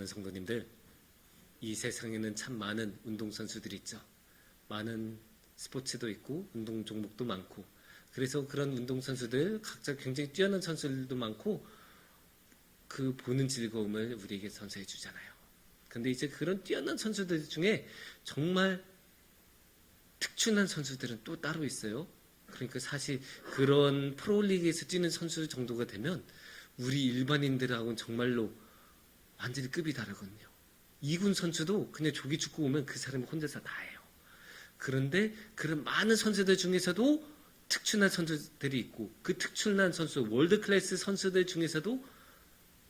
사랑하는 성도님들, 이 세상에는 참 많은 운동선수들이 있죠. 많은 스포츠도 있고 운동 종목도 많고, 그래서 그런 운동선수들 각자 굉장히 뛰어난 선수들도 많고 그 보는 즐거움을 우리에게 선사해 주잖아요. 근데 이제 그런 뛰어난 선수들 중에 정말 특출난 선수들은 또 따로 있어요. 그러니까 사실 그런 프로리그에서 뛰는 선수 정도가 되면 우리 일반인들하고는 정말로 완전히 급이 다르거든요. 2군 선수도 그냥 조기 축구 오면 그 사람이 혼자서 다 해요. 그런데 그런 많은 선수들 중에서도 특출난 선수들이 있고, 그 특출난 선수, 월드 클래스 선수들 중에서도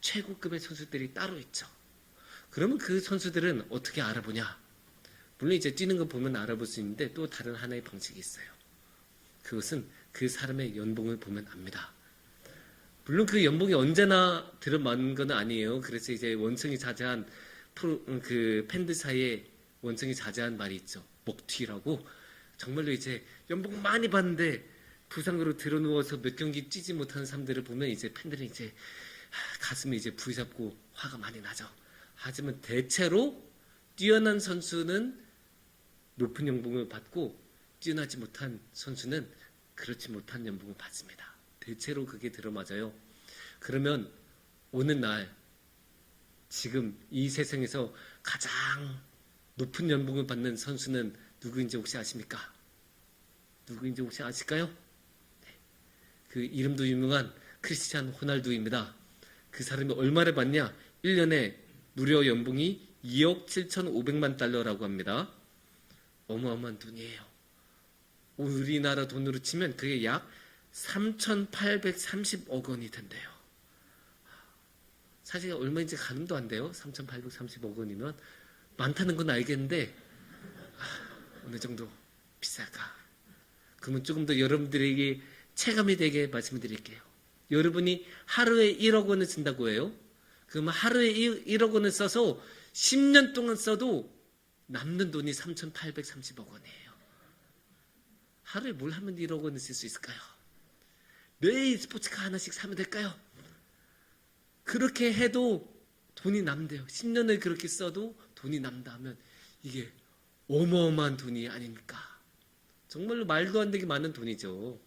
최고급의 선수들이 따로 있죠. 그러면 그 선수들은 어떻게 알아보냐? 물론 이제 뛰는 거 보면 알아볼 수 있는데 또 다른 하나의 방식이 있어요. 그것은 그 사람의 연봉을 보면 압니다. 물론 그 연봉이 언제나 들어맞는 건 아니에요. 그래서 이제 원성이 자자한 그 팬들 사이에 원성이 자자한 말이 있죠. 먹튀라고. 정말로 이제 연봉 많이 받는데 부상으로 들어누워서 몇 경기 뛰지 못하는 사람들을 보면 이제 팬들은 이제 가슴이 이제 부잡고 화가 많이 나죠. 하지만 대체로 뛰어난 선수는 높은 연봉을 받고 뛰어나지 못한 선수는 그렇지 못한 연봉을 받습니다. 대체로 그게 들어맞아요. 그러면 오는 날 지금 이 세상에서 가장 높은 연봉을 받는 선수는 누구인지 혹시 아십니까? 누구인지 혹시 아실까요? 네. 그 이름도 유명한 크리스티아노 호날두입니다. 그 사람이 얼마를 받냐? 1년에 무려 연봉이 2억 7,500만 달러라고 합니다. 어마어마한 돈이에요. 우리나라 돈으로 치면 그게 약 3,830억 원이 된대요. 사실 얼마인지 가늠도 안 돼요. 3,830억 원이면. 많다는 건 알겠는데 어느 정도 비쌀까? 그러면 조금 더 여러분들에게 체감이 되게 말씀드릴게요. 여러분이 하루에 1억 원을 쓴다고 해요. 그러면 하루에 1억 원을 써서 10년 동안 써도 남는 돈이 3,830억 원이에요. 하루에 뭘 하면 1억 원을 쓸 수 있을까요? 매일 스포츠카 하나씩 사면 될까요? 그렇게 해도 돈이 남대요. 10년을 그렇게 써도 돈이 남다 하면 이게 어마어마한 돈이 아닙니까? 정말로 말도 안 되게 많은 돈이죠.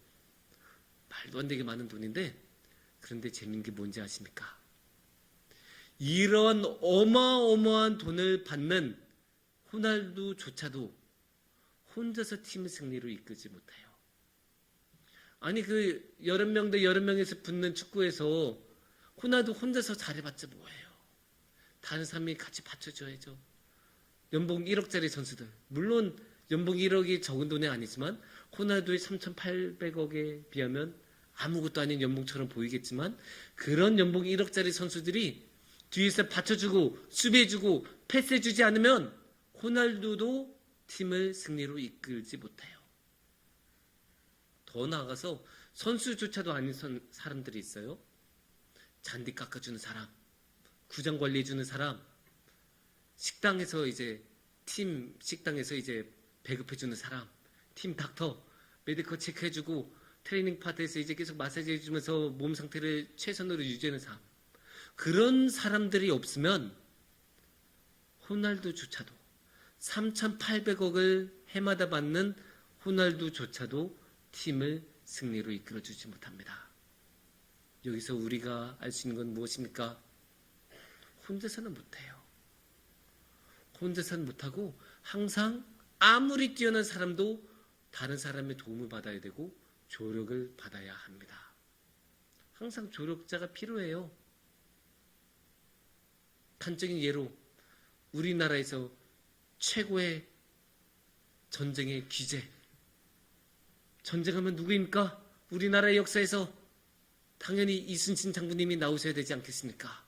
말도 안 되게 많은 돈인데, 그런데 재밌는 게 뭔지 아십니까? 이런 어마어마한 돈을 받는 호날두조차도 혼자서 팀을 승리로 이끌지 못해요. 아니 그 30명 대 30명에서 붙는 축구에서 호날두 혼자서 잘해봤자 뭐예요? 다른 사람이 같이 받쳐줘야죠. 연봉 1억짜리 선수들, 물론 연봉 1억이 적은 돈이 아니지만 호날두의 3,800억에 비하면 아무것도 아닌 연봉처럼 보이겠지만, 그런 연봉 1억짜리 선수들이 뒤에서 받쳐주고 수비해주고 패스해주지 않으면 호날두도 팀을 승리로 이끌지 못해요. 더 나아가서 선수조차도 아닌 사람들이 있어요. 잔디 깎아주는 사람, 구장 관리해주는 사람, 식당에서 이제 팀 식당에서 이제 배급해주는 사람, 팀 닥터, 메디컬 체크해주고 트레이닝 파트에서 이제 계속 마사지 해주면서 몸 상태를 최선으로 유지하는 사람, 그런 사람들이 없으면 호날두조차도 3,800억을 해마다 받는 호날두조차도 팀을 승리로 이끌어주지 못합니다. 여기서 우리가 알 수 있는 건 무엇입니까? 혼자서는 못해요. 혼자서는 못하고 항상 아무리 뛰어난 사람도 다른 사람의 도움을 받아야 되고 조력을 받아야 합니다. 항상 조력자가 필요해요. 단적인 예로 우리나라에서 최고의 전쟁의 귀재, 전쟁하면 누구입니까? 우리나라의 역사에서 당연히 이순신 장군님이 나오셔야 되지 않겠습니까?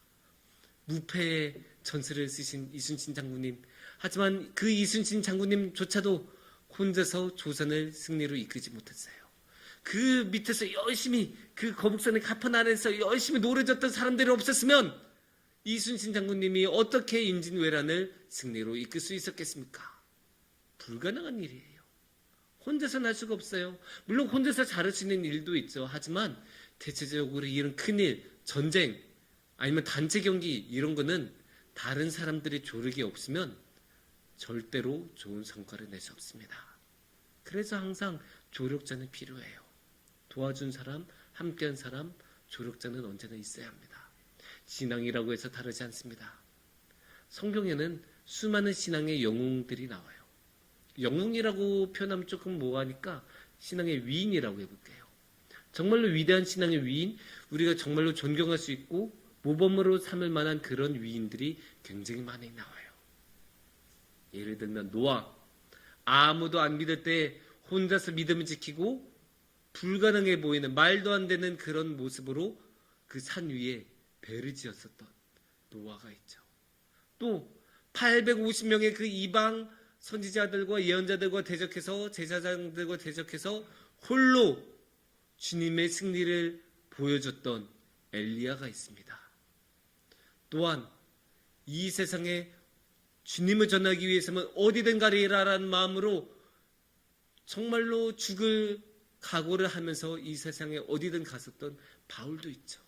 무패의 전설을 쓰신 이순신 장군님. 하지만 그 이순신 장군님조차도 혼자서 조선을 승리로 이끌지 못했어요. 그 밑에서 열심히 그 거북선의 가판 아래에서 열심히 노래졌던 사람들이 없었으면 이순신 장군님이 어떻게 임진왜란을 승리로 이끌 수 있었겠습니까? 불가능한 일이에요. 혼자서는 할 수가 없어요. 물론 혼자서 잘할 수 있는 일도 있죠. 하지만 대체적으로 이런 큰일, 전쟁, 아니면 단체 경기 이런 거는 다른 사람들이 조력이 없으면 절대로 좋은 성과를 낼 수 없습니다. 그래서 항상 조력자는 필요해요. 도와준 사람, 함께한 사람, 조력자는 언제나 있어야 합니다. 신앙이라고 해서 다르지 않습니다. 성경에는 수많은 신앙의 영웅들이 나와요. 영웅이라고 표현하면 조금 뭐하니까 신앙의 위인이라고 해볼게요. 정말로 위대한 신앙의 위인, 우리가 정말로 존경할 수 있고 모범으로 삼을 만한 그런 위인들이 굉장히 많이 나와요. 예를 들면 노아, 아무도 안 믿을 때 혼자서 믿음을 지키고 불가능해 보이는 말도 안 되는 그런 모습으로 그 산 위에 배를 지었었던 노아가 있죠. 또 850명의 그 이방 선지자들과 예언자들과 대적해서 제사장들과 대적해서 홀로 주님의 승리를 보여줬던 엘리야가 있습니다. 또한 이 세상에 주님을 전하기 위해서는 어디든 가리라라는 마음으로 정말로 죽을 각오를 하면서 이 세상에 어디든 갔었던 바울도 있죠.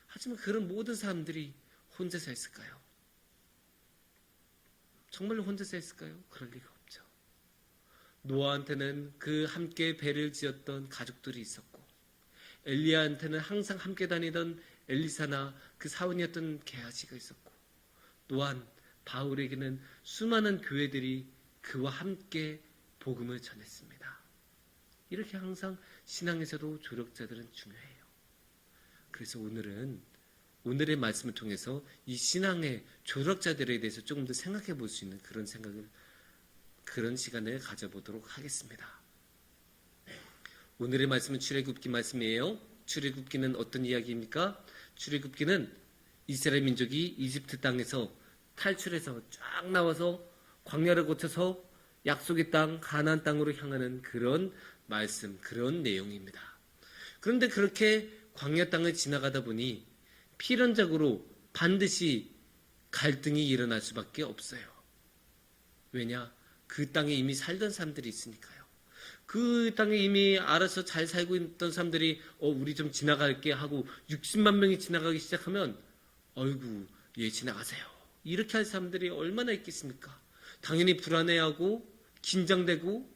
하지만 그런 모든 사람들이 혼자서 했을까요? 정말로 혼자서 했을까요? 그럴 리가 없죠. 노아한테는 그 함께 배를 지었던 가족들이 있었고, 엘리야한테는 항상 함께 다니던 엘리사나 그 사원이었던 게하시가 있었고, 또한 바울에게는 수많은 교회들이 그와 함께 복음을 전했습니다. 이렇게 항상 신앙에서도 조력자들은 중요해요. 그래서 오늘의 말씀을 통해서 이 신앙의 조력자들에 대해서 조금 더 생각해 볼 수 있는 그런 시간을 가져보도록 하겠습니다. 오늘의 말씀은 출애굽기 말씀이에요. 출애굽기는 어떤 이야기입니까? 출애굽기는 이스라엘 민족이 이집트 땅에서 탈출해서 쫙 나와서 광야를 거쳐서 약속의 땅, 가나안 땅으로 향하는 그런 말씀, 그런 내용입니다. 그런데 그렇게 광야 땅을 지나가다 보니 필연적으로 반드시 갈등이 일어날 수밖에 없어요. 왜냐? 그 땅에 이미 살던 사람들이 있으니까요. 그 땅에 이미 알아서 잘 살고 있던 사람들이 우리 좀 지나갈게 하고 60만 명이 지나가기 시작하면 어이구, 예, 지나가세요. 이렇게 할 사람들이 얼마나 있겠습니까? 당연히 불안해하고 긴장되고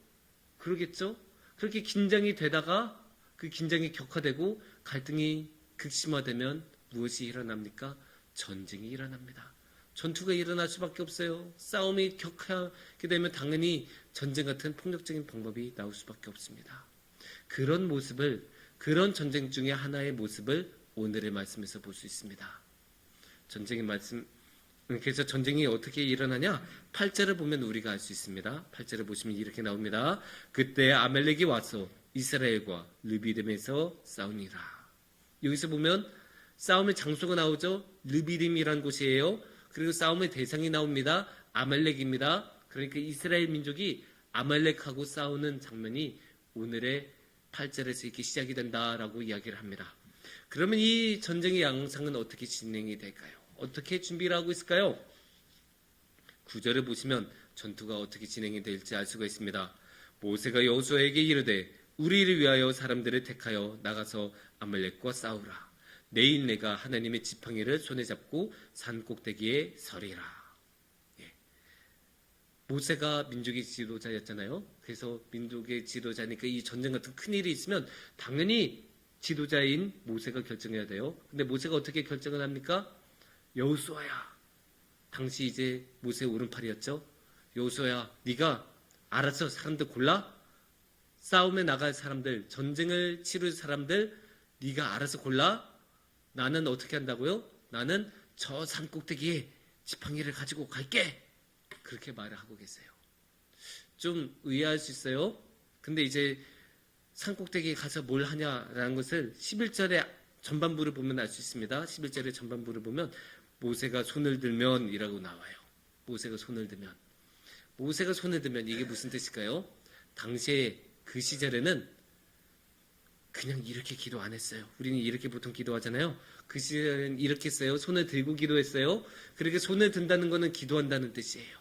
그러겠죠? 그렇게 긴장이 되다가 그 긴장이 격화되고 갈등이 극심화되면 무엇이 일어납니까? 전쟁이 일어납니다. 전투가 일어날 수밖에 없어요. 싸움이 격하게 되면 당연히 전쟁 같은 폭력적인 방법이 나올 수밖에 없습니다. 그런 전쟁 중에 하나의 모습을 오늘의 말씀에서 볼 수 있습니다. 그래서 전쟁이 어떻게 일어나냐? 8절을 보면 우리가 알 수 있습니다. 8절을 보시면 이렇게 나옵니다. 그때 아멜렉이 와서 이스라엘과 르비딤에서 싸우니라. 여기서 보면 싸움의 장소가 나오죠. 르비딤이라는 곳이에요. 그리고 싸움의 대상이 나옵니다. 아말렉입니다. 그러니까 이스라엘 민족이 아말렉하고 싸우는 장면이 오늘의 8절에서 이렇게 시작이 된다라고 이야기를 합니다. 그러면 이 전쟁의 양상은 어떻게 진행이 될까요? 어떻게 준비를 하고 있을까요? 9절을 보시면 전투가 어떻게 진행이 될지 알 수가 있습니다. 모세가 여호수아에게 이르되 우리를 위하여 사람들을 택하여 나가서 아말렉과 싸우라. 내일 내가 하나님의 지팡이를 손에 잡고 산 꼭대기에 서리라. 예. 모세가 민족의 지도자였잖아요. 그래서 민족의 지도자니까 이 전쟁 같은 큰일이 있으면 당연히 지도자인 모세가 결정해야 돼요. 근데 모세가 어떻게 결정을 합니까? 여호수아야. 당시 이제 모세의 오른팔이었죠. 여호수아야, 네가 알아서 사람들 골라. 싸움에 나갈 사람들, 전쟁을 치를 사람들 네가 알아서 골라. 나는 어떻게 한다고요? 나는 저 산 꼭대기에 지팡이를 가지고 갈게. 그렇게 말을 하고 계세요. 좀 의아할 수 있어요. 근데 이제 산 꼭대기에 가서 뭘 하냐라는 것을 11절의 전반부를 보면 알 수 있습니다. 11절의 전반부를 보면 모세가 손을 들면 이라고 나와요. 모세가 손을 들면 이게 무슨 뜻일까요? 당시에 그 시절에는 그냥 이렇게 기도 안 했어요. 우리는 이렇게 보통 기도하잖아요. 그 시절에는 이렇게 했어요. 손을 들고 기도했어요. 그렇게 손을 든다는 것은 기도한다는 뜻이에요.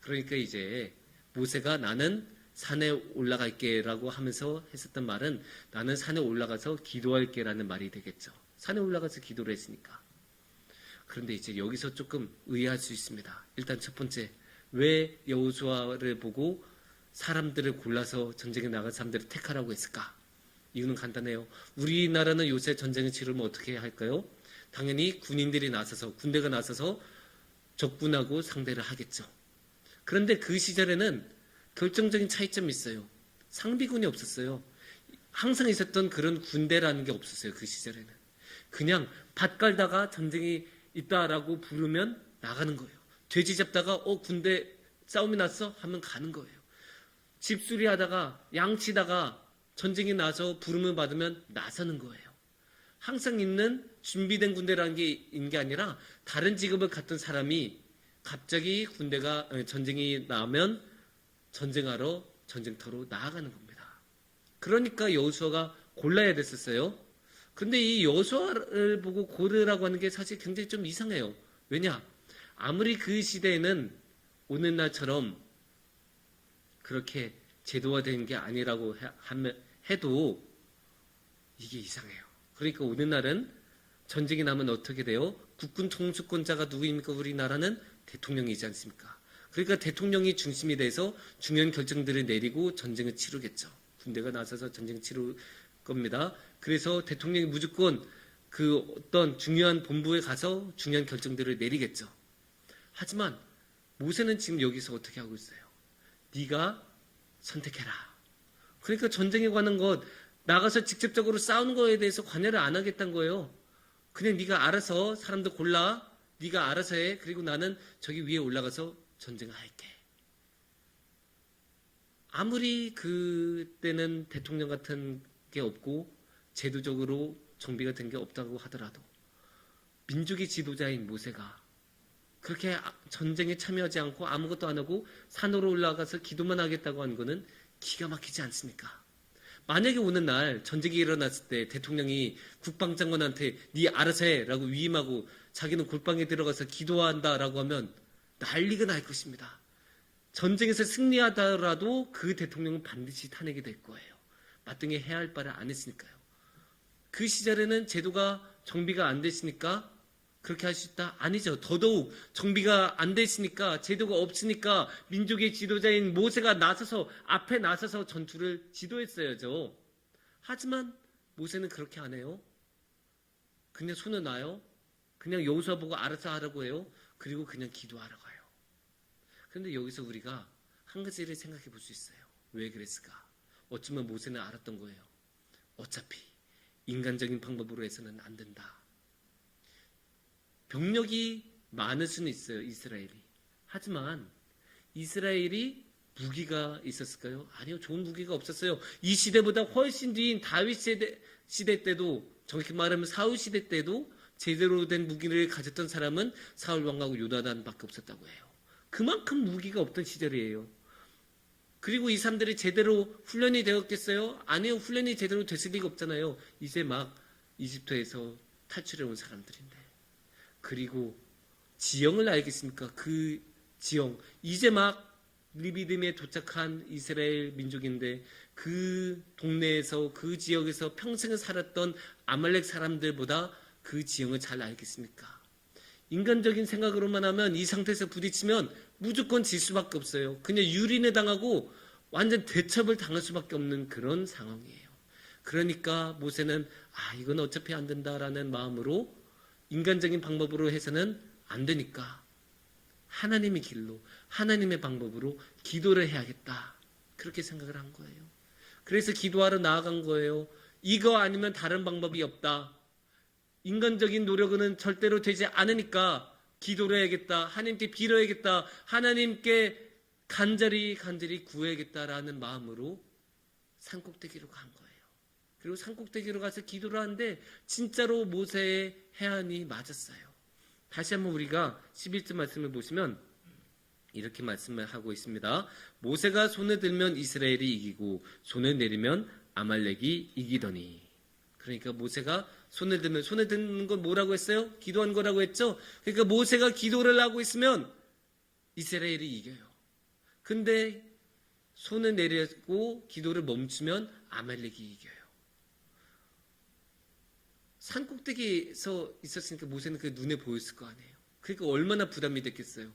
그러니까 이제 모세가 나는 산에 올라갈게 라고 하면서 했었던 말은 나는 산에 올라가서 기도할게 라는 말이 되겠죠. 산에 올라가서 기도를 했으니까. 그런데 이제 여기서 조금 의아할 수 있습니다. 일단 첫 번째, 왜 여호수아를 보고 사람들을 골라서 전쟁에 나갈 사람들을 택하라고 했을까? 이유는 간단해요. 우리나라는 요새 전쟁을 치르면 어떻게 할까요? 당연히 군인들이 나서서, 군대가 나서서 적군하고 상대를 하겠죠. 그런데 그 시절에는 결정적인 차이점이 있어요. 상비군이 없었어요. 항상 있었던 그런 군대라는 게 없었어요. 그 시절에는. 그냥 밭 갈다가 전쟁이 있다라고 부르면 나가는 거예요. 돼지 잡다가 군대 싸움이 났어? 하면 가는 거예요. 집수리 하다가 양치다가 전쟁이 나서 부름을 받으면 나서는 거예요. 항상 있는 준비된 군대라는 게 있는 게 아니라 다른 직업을 갖던 사람이 갑자기 전쟁이 나면 전쟁하러 전쟁터로 나아가는 겁니다. 그러니까 여호수아가 골라야 됐었어요. 근데 이 여호수아를 보고 고르라고 하는 게 사실 굉장히 좀 이상해요. 왜냐? 아무리 그 시대에는 오늘날처럼 그렇게 제도화된 게 아니라고 해도 이게 이상해요. 그러니까 오늘날은 전쟁이 나면 어떻게 돼요? 국군 통수권자가 누구입니까? 우리나라는 대통령이지 않습니까? 그러니까 대통령이 중심이 돼서 중요한 결정들을 내리고 전쟁을 치르겠죠. 군대가 나서서 전쟁을 치를 겁니다. 그래서 대통령이 무조건 그 어떤 중요한 본부에 가서 중요한 결정들을 내리겠죠. 하지만 모세는 지금 여기서 어떻게 하고 있어요? 네가 선택해라. 그러니까 전쟁에 관한 것, 나가서 직접적으로 싸우는 거에 대해서 관여를 안 하겠다는 거예요. 그냥 네가 알아서 사람들 골라, 네가 알아서 해. 그리고 나는 저기 위에 올라가서 전쟁을 할게. 아무리 그때는 대통령 같은 게 없고 제도적으로 정비가 된 게 없다고 하더라도 민족의 지도자인 모세가 그렇게 전쟁에 참여하지 않고 아무것도 안 하고 산으로 올라가서 기도만 하겠다고 하는 거는 기가 막히지 않습니까? 만약에 오는 날 전쟁이 일어났을 때 대통령이 국방장관한테 네 알아서 해라고 위임하고 자기는 골방에 들어가서 기도한다라고 하면 난리가 날 것입니다. 전쟁에서 승리하더라도 그 대통령은 반드시 탄핵이 될 거예요. 마땅히 해야 할 바를 안 했으니까요. 그 시절에는 제도가 정비가 안 됐으니까 그렇게 할 수 있다? 아니죠. 더더욱 정비가 안 됐으니까, 제도가 없으니까 민족의 지도자인 모세가 앞에 나서서 전투를 지도했어야죠. 하지만 모세는 그렇게 안 해요. 그냥 손을 놔요. 그냥 여호수아 보고 알아서 하라고 해요. 그리고 그냥 기도하러 가요. 그런데 여기서 우리가 한 가지를 생각해 볼 수 있어요. 왜 그랬을까? 어쩌면 모세는 알았던 거예요. 어차피 인간적인 방법으로 해서는 안 된다. 병력이 많을 수는 있어요, 이스라엘이. 하지만 이스라엘이 무기가 있었을까요? 아니요, 좋은 무기가 없었어요. 이 시대보다 훨씬 뒤인 다윗 시대 때도, 정확히 말하면 사울 시대 때도 제대로 된 무기를 가졌던 사람은 사울 왕하고 요나단밖에 없었다고 해요. 그만큼 무기가 없던 시절이에요. 그리고 이 사람들이 제대로 훈련이 되었겠어요? 아니요, 훈련이 제대로 됐을 리가 없잖아요. 이제 막 이집트에서 탈출해 온 사람들인데. 그리고 지형을 알겠습니까? 그 지형, 이제 막 리비딤에 도착한 이스라엘 민족인데 그 동네에서, 그 지역에서 평생을 살았던 아말렉 사람들보다 그 지형을 잘 알겠습니까? 인간적인 생각으로만 하면 이 상태에서 부딪히면 무조건 질 수밖에 없어요. 그냥 유린을 당하고 완전 대첩을 당할 수밖에 없는 그런 상황이에요. 그러니까 모세는 이건 어차피 안 된다라는 마음으로, 인간적인 방법으로 해서는 안 되니까 하나님의 길로, 하나님의 방법으로 기도를 해야겠다. 그렇게 생각을 한 거예요. 그래서 기도하러 나아간 거예요. 이거 아니면 다른 방법이 없다. 인간적인 노력은 절대로 되지 않으니까 기도를 해야겠다. 하나님께 빌어야겠다. 하나님께 간절히 구해야겠다라는 마음으로 산꼭대기로 간 거예요. 그리고 산꼭대기로 가서 기도를 하는데 진짜로 모세의 해안이 맞았어요. 다시 한번 우리가 11절 말씀을 보시면 이렇게 말씀을 하고 있습니다. 모세가 손을 들면 이스라엘이 이기고 손을 내리면 아말렉이 이기더니. 그러니까 모세가 손을 드는 건 뭐라고 했어요? 기도한 거라고 했죠? 그러니까 모세가 기도를 하고 있으면 이스라엘이 이겨요. 근데 손을 내리고 기도를 멈추면 아말렉이 이겨요. 산 꼭대기에서 있었으니까 모세는 그 눈에 보였을 거 아니에요. 그러니까 얼마나 부담이 됐겠어요.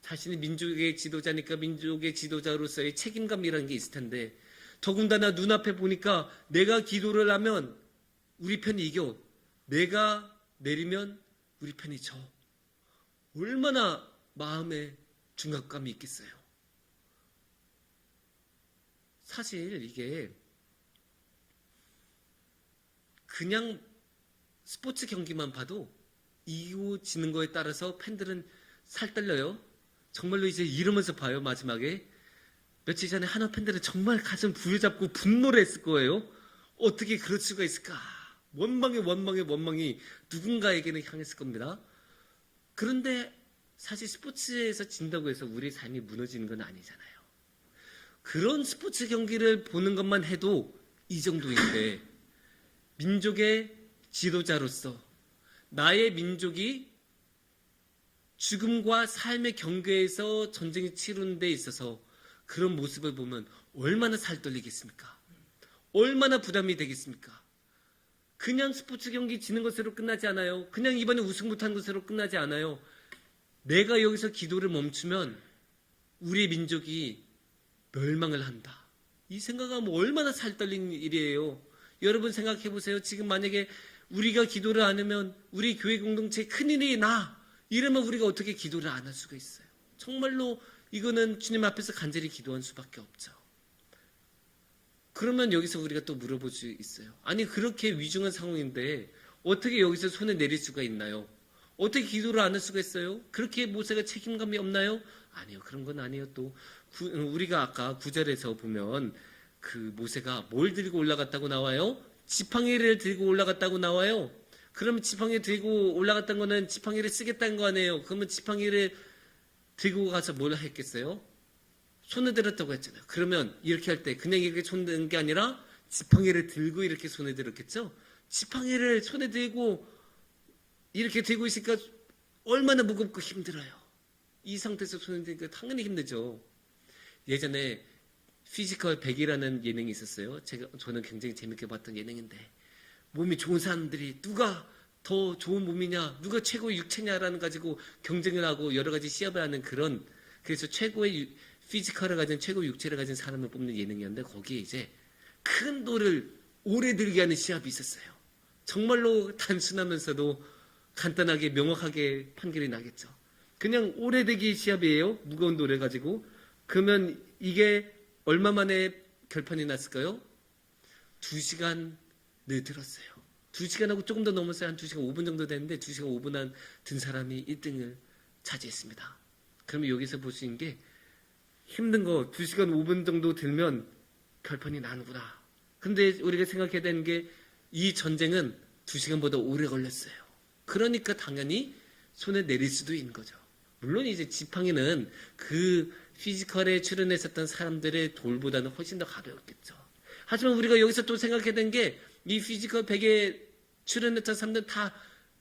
자신이 민족의 지도자니까 민족의 지도자로서의 책임감이라는 게 있을 텐데, 더군다나 눈앞에 보니까 내가 기도를 하면 우리 편이 이겨, 내가 내리면 우리 편이 져. 얼마나 마음에 중압감이 있겠어요. 사실 이게 그냥 스포츠 경기만 봐도 이기고 지는 거에 따라서 팬들은 살떨려요. 정말로 이제 이러면서 봐요. 마지막에 며칠 전에 한화 팬들은 정말 가슴 부여잡고 분노를 했을 거예요. 어떻게 그럴 수가 있을까? 원망이 누군가에게는 향했을 겁니다. 그런데 사실 스포츠에서 진다고 해서 우리 삶이 무너지는 건 아니잖아요. 그런 스포츠 경기를 보는 것만 해도 이 정도인데, 민족의 지도자로서 나의 민족이 죽음과 삶의 경계에서 전쟁이 치르는 데 있어서 그런 모습을 보면 얼마나 살떨리겠습니까? 얼마나 부담이 되겠습니까? 그냥 스포츠 경기 지는 것으로 끝나지 않아요. 그냥 이번에 우승 못한 것으로 끝나지 않아요. 내가 여기서 기도를 멈추면 우리 민족이 멸망을 한다. 이 생각하면 얼마나 살떨리는 일이에요. 여러분 생각해 보세요. 지금 만약에 우리가 기도를 안 하면 우리 교회 공동체에 큰일이 나. 이러면 우리가 어떻게 기도를 안 할 수가 있어요. 정말로 이거는 주님 앞에서 간절히 기도할 수밖에 없죠. 그러면 여기서 우리가 또 물어볼 수 있어요. 아니 그렇게 위중한 상황인데 어떻게 여기서 손을 내릴 수가 있나요? 어떻게 기도를 안 할 수가 있어요? 그렇게 모세가 책임감이 없나요? 아니요. 그런 건 아니에요. 또 우리가 아까 9절에서 보면 그 모세가 뭘 들고 올라갔다고 나와요? 지팡이를 들고 올라갔다고 나와요. 그러면 지팡이 들고 올라갔다는 거는 지팡이를 쓰겠다는 거 아니에요. 그러면 지팡이를 들고 가서 뭘 했겠어요? 손을 들었다고 했잖아요. 그러면 이렇게 할 때 그냥 이렇게 손 드는 게 아니라 지팡이를 들고 이렇게 손에 들었겠죠? 지팡이를 손에 들고 이렇게 들고 있으니까 얼마나 무겁고 힘들어요. 이 상태에서 손에 들니까 당연히 힘들죠. 예전에 피지컬 100이라는 예능이 있었어요. 저는 굉장히 재밌게 봤던 예능인데, 몸이 좋은 사람들이 누가 더 좋은 몸이냐, 누가 최고의 육체냐라는 가지고 경쟁을 하고 여러 가지 시합을 하는 그런, 그래서 최고의 피지컬을 가진, 최고의 육체를 가진 사람을 뽑는 예능이었는데, 거기에 이제 큰 돌을 오래 들게 하는 시합이 있었어요. 정말로 단순하면서도 간단하게 명확하게 판결이 나겠죠. 그냥 오래 들기 시합이에요. 무거운 돌을 가지고. 그러면 이게 얼마 만에 결판이 났을까요? 2시간을 들었어요. 2시간하고 조금 더 넘었어요. 한 2시간 5분 정도 됐는데 2시간 5분 든 사람이 1등을 차지했습니다. 그러면 여기서 볼 수 있는 게, 힘든 거 2시간 5분 정도 들면 결판이 나는구나. 근데 우리가 생각해야 되는 게, 이 전쟁은 2시간보다 오래 걸렸어요. 그러니까 당연히 손에 내릴 수도 있는 거죠. 물론 이제 지팡이는 그 피지컬에 출연했었던 사람들의 돌보다는 훨씬 더 가벼웠겠죠. 하지만 우리가 여기서 또 생각해야 되는 게, 이 피지컬 100에 출연했던 사람들은 다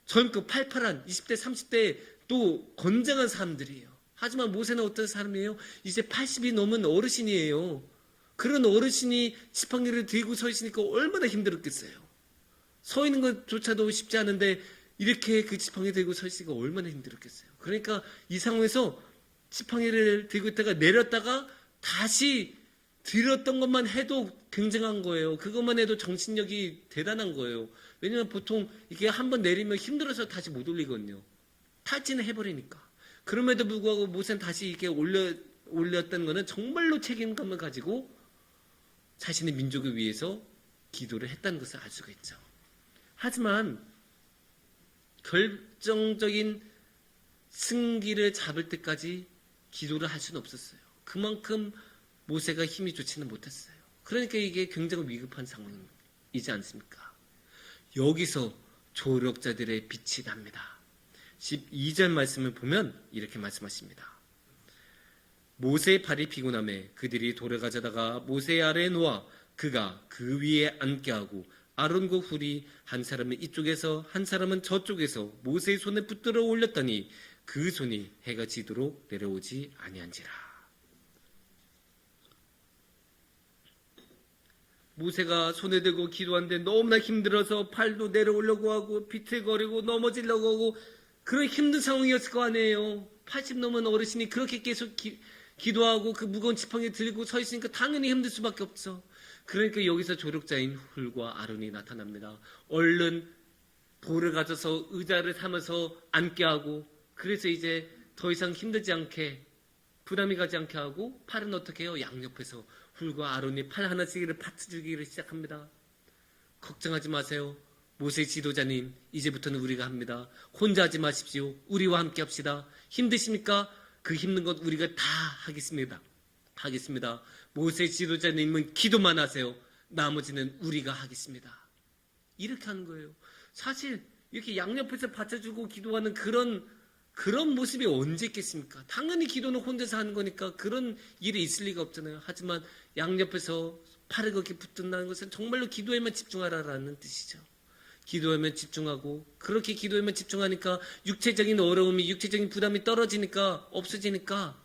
젊고 팔팔한 20대, 30대 또 건장한 사람들이에요. 하지만 모세는 어떤 사람이에요? 이제 80이 넘은 어르신이에요. 그런 어르신이 지팡이를 들고 서 있으니까 얼마나 힘들었겠어요. 서 있는 것조차도 쉽지 않은데 이렇게 그 지팡이 들고 서 있으니까 얼마나 힘들었겠어요. 그러니까 이 상황에서 지팡이를 들고 있다가 내렸다가 다시 들었던 것만 해도 굉장한 거예요. 그것만 해도 정신력이 대단한 거예요. 왜냐하면 보통 이게 한번 내리면 힘들어서 다시 못 올리거든요. 탈진을 해버리니까. 그럼에도 불구하고 모세는 다시 이렇게 올렸던 거는 정말로 책임감을 가지고 자신의 민족을 위해서 기도를 했다는 것을 알 수가 있죠. 하지만 결정적인 승기를 잡을 때까지 기도를 할 수는 없었어요. 그만큼 모세가 힘이 좋지는 못했어요. 그러니까 이게 굉장히 위급한 상황이지 않습니까? 여기서 조력자들의 빛이 납니다. 12절 말씀을 보면 이렇게 말씀하십니다. 모세의 발이 피곤함에 그들이 돌을 가져다가 모세 아래에 놓아 그가 그 위에 앉게 하고 아론과 훌이 한 사람은 이쪽에서 한 사람은 저쪽에서 모세의 손에 붙들어 올렸더니 그 손이 해가 지도록 내려오지 아니한지라. 모세가 손에 들고 기도하는데 너무나 힘들어서 팔도 내려오려고 하고 비틀거리고 넘어지려고 하고 그런 힘든 상황이었을 거 아니에요. 80 넘은 어르신이 그렇게 계속 기도하고 그 무거운 지팡이 들고 서 있으니까 당연히 힘들 수밖에 없죠. 그러니까 여기서 조력자인 훌과 아론이 나타납니다. 얼른 돌을 가져서 의자를 삼아서 앉게 하고, 그래서 이제 더 이상 힘들지 않게 부담이 가지 않게 하고, 팔은 어떻게 해요? 양옆에서 훌과 아론이 팔 하나씩을 받쳐주기를 시작합니다. 걱정하지 마세요. 모세 지도자님, 이제부터는 우리가 합니다. 혼자 하지 마십시오. 우리와 함께 합시다. 힘드십니까? 그 힘든 것 우리가 다 하겠습니다. 모세 지도자님은 기도만 하세요. 나머지는 우리가 하겠습니다. 이렇게 하는 거예요. 사실 이렇게 양옆에서 받쳐주고 기도하는 그런 모습이 언제 있겠습니까? 당연히 기도는 혼자서 하는 거니까 그런 일이 있을 리가 없잖아요. 하지만 양옆에서 팔을 그렇게 붙든다는 것은 정말로 기도에만 집중하라라는 뜻이죠. 기도에만 집중하고, 그렇게 기도에만 집중하니까 육체적인 어려움이, 육체적인 부담이 떨어지니까, 없어지니까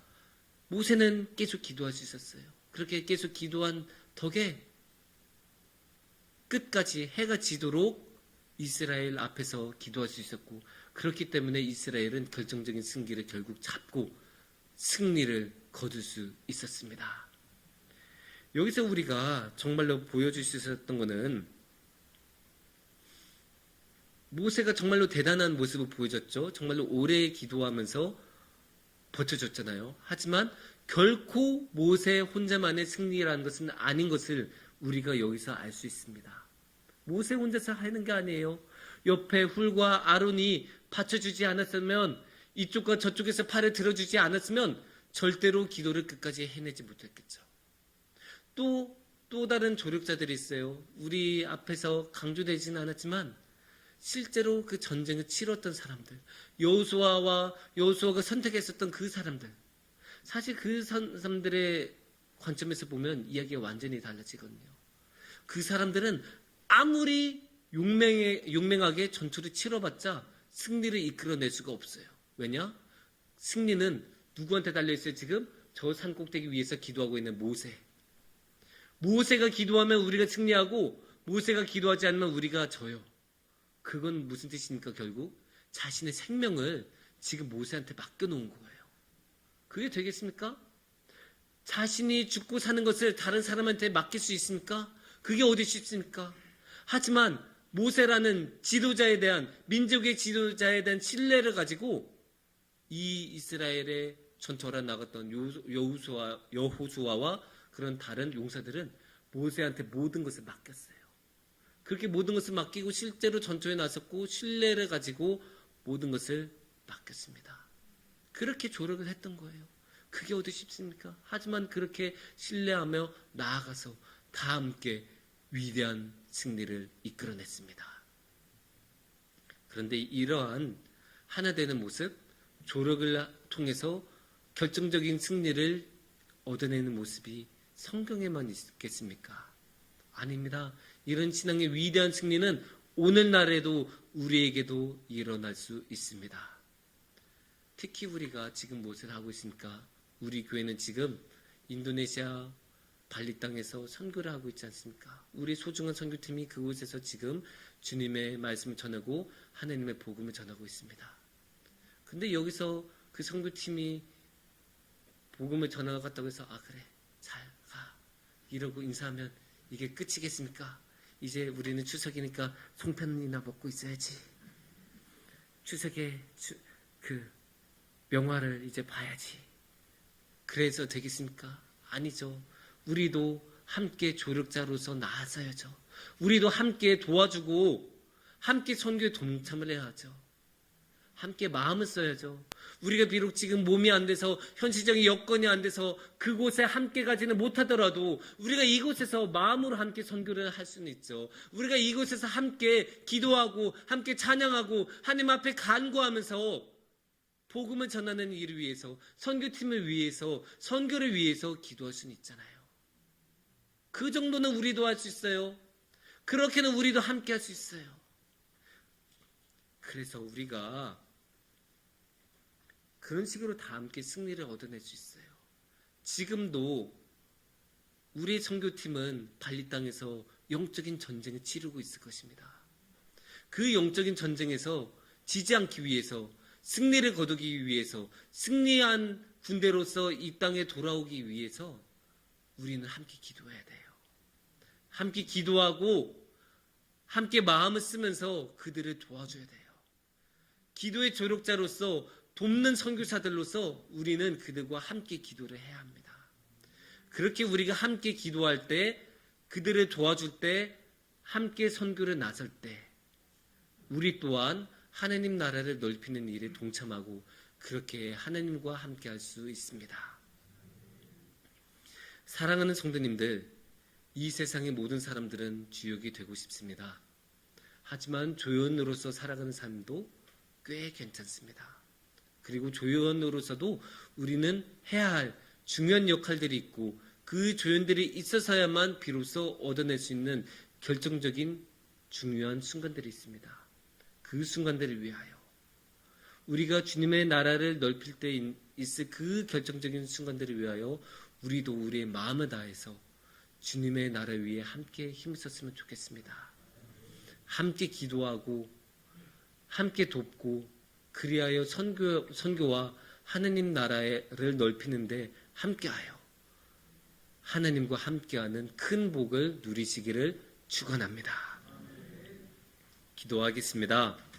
모세는 계속 기도할 수 있었어요. 그렇게 계속 기도한 덕에 끝까지 해가 지도록 이스라엘 앞에서 기도할 수 있었고, 그렇기 때문에 이스라엘은 결정적인 승기를 결국 잡고 승리를 거둘 수 있었습니다. 여기서 우리가 정말로 보여줄 수 있었던 것은 모세가 정말로 대단한 모습을 보여줬죠. 정말로 오래 기도하면서 버텨줬잖아요. 하지만 결코 모세 혼자만의 승리라는 것은 아닌 것을 우리가 여기서 알 수 있습니다. 모세 혼자서 하는 게 아니에요. 옆에 훌과 아론이 받쳐주지 않았으면, 이쪽과 저쪽에서 팔을 들어주지 않았으면 절대로 기도를 끝까지 해내지 못했겠죠. 또 다른 조력자들이 있어요. 우리 앞에서 강조되지는 않았지만 실제로 그 전쟁을 치렀던 사람들, 여호수아가 선택했었던 그 사람들, 사실 그 사람들의 관점에서 보면 이야기가 완전히 달라지거든요. 그 사람들은 아무리 용맹하게 전투를 치러봤자 승리를 이끌어낼 수가 없어요. 왜냐? 승리는 누구한테 달려있어요? 지금 저 산 꼭대기 위에서 기도하고 있는 모세가 기도하면 우리가 승리하고, 모세가 기도하지 않으면 우리가 져요. 그건 무슨 뜻입니까? 결국 자신의 생명을 지금 모세한테 맡겨놓은 거예요. 그게 되겠습니까? 자신이 죽고 사는 것을 다른 사람한테 맡길 수 있습니까? 그게 어디 쉽습니까? 하지만 모세라는 지도자에 대한, 민족의 지도자에 대한 신뢰를 가지고 이 이스라엘의 전투하러 나갔던 여호수아와 그런 다른 용사들은 모세한테 모든 것을 맡겼어요. 그렇게 모든 것을 맡기고 실제로 전투에 나섰고 신뢰를 가지고 모든 것을 맡겼습니다. 그렇게 조력을 했던 거예요. 그게 어디 쉽습니까? 하지만 그렇게 신뢰하며 나아가서 다 함께 위대한 승리를 이끌어냈습니다. 그런데 이러한 하나 되는 모습, 조력을 통해서 결정적인 승리를 얻어내는 모습이 성경에만 있겠습니까? 아닙니다. 이런 신앙의 위대한 승리는 오늘날에도 우리에게도 일어날 수 있습니다. 특히 우리가 지금 무엇을 하고 있습니까? 우리 교회는 지금 인도네시아 발리 땅에서 선교를 하고 있지 않습니까? 우리 소중한 선교팀이 그곳에서 지금 주님의 말씀을 전하고 하나님의 복음을 전하고 있습니다. 근데 여기서 그 선교팀이 복음을 전하러 갔다고 해서 그래 잘 가 이러고 인사하면 이게 끝이겠습니까? 이제 우리는 추석이니까 송편이나 먹고 있어야지. 추석에 그 명화를 이제 봐야지. 그래서 되겠습니까? 아니죠. 우리도 함께 조력자로서 나아서야죠. 우리도 함께 도와주고 함께 선교에 동참을 해야 하죠. 함께 마음을 써야죠. 우리가 비록 지금 몸이 안 돼서, 현실적인 여건이 안 돼서 그곳에 함께 가지는 못하더라도 우리가 이곳에서 마음으로 함께 선교를 할 수는 있죠. 우리가 이곳에서 함께 기도하고 함께 찬양하고 하나님 앞에 간구하면서 복음을 전하는 일을 위해서, 선교팀을 위해서, 선교를 위해서 기도할 수는 있잖아요. 그 정도는 우리도 할 수 있어요. 그렇게는 우리도 함께 할 수 있어요. 그래서 우리가 그런 식으로 다 함께 승리를 얻어낼 수 있어요. 지금도 우리의 선교팀은 발리 땅에서 영적인 전쟁을 치르고 있을 것입니다. 그 영적인 전쟁에서 지지 않기 위해서, 승리를 거두기 위해서, 승리한 군대로서 이 땅에 돌아오기 위해서 우리는 함께 기도해야 돼요. 함께 기도하고 함께 마음을 쓰면서 그들을 도와줘야 돼요. 기도의 조력자로서, 돕는 선교사들로서 우리는 그들과 함께 기도를 해야 합니다. 그렇게 우리가 함께 기도할 때, 그들을 도와줄 때, 함께 선교를 나설 때 우리 또한 하나님 나라를 넓히는 일에 동참하고 그렇게 하나님과 함께 할 수 있습니다. 사랑하는 성도님들, 이 세상의 모든 사람들은 주역이 되고 싶습니다. 하지만 조연으로서 살아가는 삶도 꽤 괜찮습니다. 그리고 조연으로서도 우리는 해야 할 중요한 역할들이 있고 그 조연들이 있어서야만 비로소 얻어낼 수 있는 결정적인 중요한 순간들이 있습니다. 그 순간들을 위하여 우리가 주님의 나라를 넓힐 때 있을 그 결정적인 순간들을 위하여 우리도 우리의 마음을 다해서 주님의 나라 위에 함께 힘썼으면 좋겠습니다. 함께 기도하고 함께 돕고 그리하여 선교와 하나님 나라를 넓히는데 함께하여 하나님과 함께하는 큰 복을 누리시기를 축원합니다. 기도하겠습니다.